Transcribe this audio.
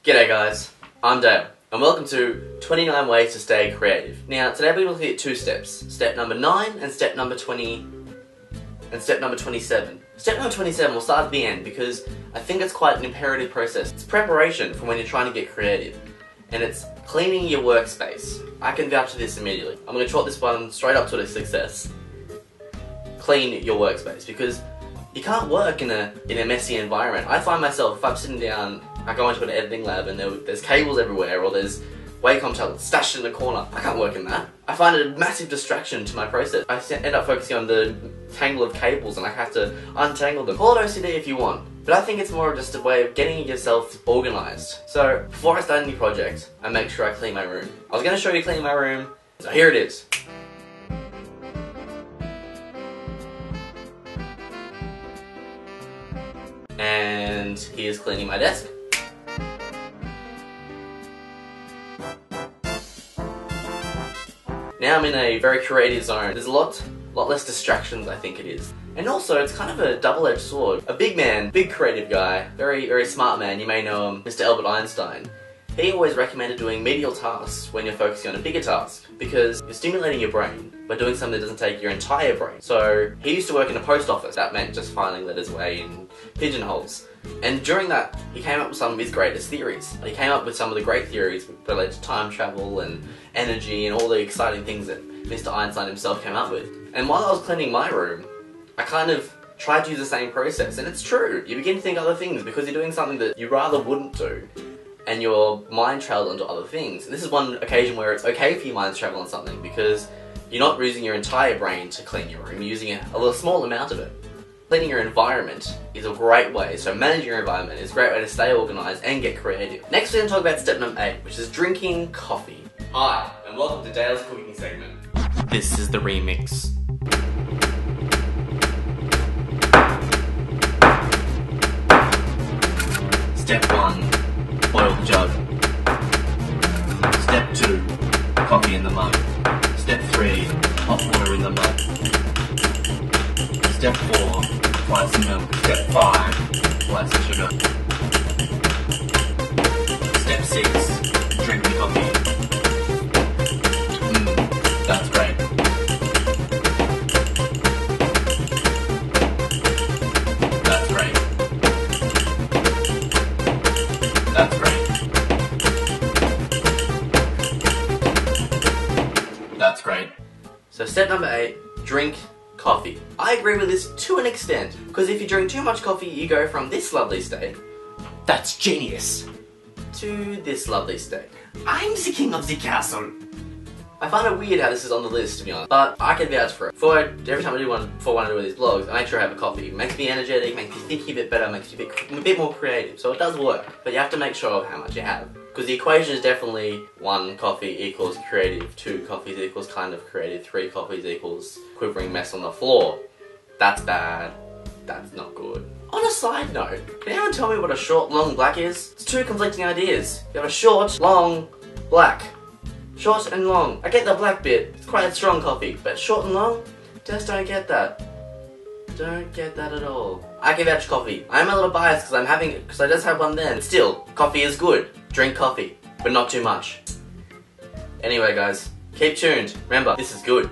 G'day guys, I'm Dale, and welcome to 29 Ways to Stay Creative. Now, today we're looking at two steps. Step number 9 and step number 20 and step number 27. Step number 27 will start at the end because I think it's quite an imperative process. It's preparation for when you're trying to get creative. And it's cleaning your workspace. I can vouch for this immediately. I'm going to chalk this one straight up to the success. Clean your workspace, because you can't work in a messy environment. I find myself, if I'm sitting down, I go into an editing lab and there's cables everywhere, or there's Wacom tablets stashed in the corner. I can't work in that. I find it a massive distraction to my process. I end up focusing on the tangle of cables and I have to untangle them. Call it OCD if you want, but I think it's more just a way of getting yourself organised. So before I start any project, I make sure I clean my room. I was going to show you cleaning my room, so here it is. And here's cleaning my desk. Now I'm in a very creative zone. There's a lot less distractions, I think it is. And also, it's kind of a double-edged sword. A big man, big creative guy, very smart man, you may know him, Mr. Albert Einstein. He always recommended doing medial tasks when you're focusing on a bigger task, because you're stimulating your brain by doing something that doesn't take your entire brain. So he used to work in a post office. That meant just filing letters away in pigeonholes. And during that, he came up with some of his greatest theories. He came up with some of the great theories related to time travel and energy and all the exciting things that Mr. Einstein himself came up with. And while I was cleaning my room, I kind of tried to use the same process. And it's true, you begin to think other things because you're doing something that you rather wouldn't do. And your mind travels onto other things. And this is one occasion where it's okay for your mind to travel on something, because you're not using your entire brain to clean your room, you're using a little small amount of it. Cleaning your environment is a great way, so managing your environment is a great way to stay organised and get creative. Next we're going to talk about step number 8, which is drinking coffee. Hi, and welcome to Dale's cooking segment. This is the remix. Step 1, boil the jug. Step 2, coffee in the mug. Step 3, hot water in the mug. Step 4, apply some milk. Step 5, apply some sugar. Step 6, drink the coffee. That's great. That's great. That's great. That's great. So step number 8, drink coffee. I agree with this to an extent, because if you drink too much coffee, you go from this lovely state, that's genius, to this lovely state, I'm the king of the castle. I find it weird how this is on the list, to be honest, but I can vouch for it. Every time I do one of these vlogs, I make sure I have a coffee. It makes me energetic, makes me think a bit better, makes me a bit more creative, so it does work. But you have to make sure of how much you have. Because the equation is definitely 1 coffee equals creative, 2 coffees equals kind of creative, 3 coffees equals quivering mess on the floor. That's bad. That's not good. On a side note, can anyone tell me what a short, long, black is? It's 2 conflicting ideas. You have a short, long, black. Short and long. I get the black bit. It's quite a strong coffee. But short and long? Just don't get that. Don't get that at all. I give out coffee. I'm a little biased because I just had one then. But still, coffee is good. Drink coffee, but not too much. Anyway guys, keep tuned. Remember, this is good.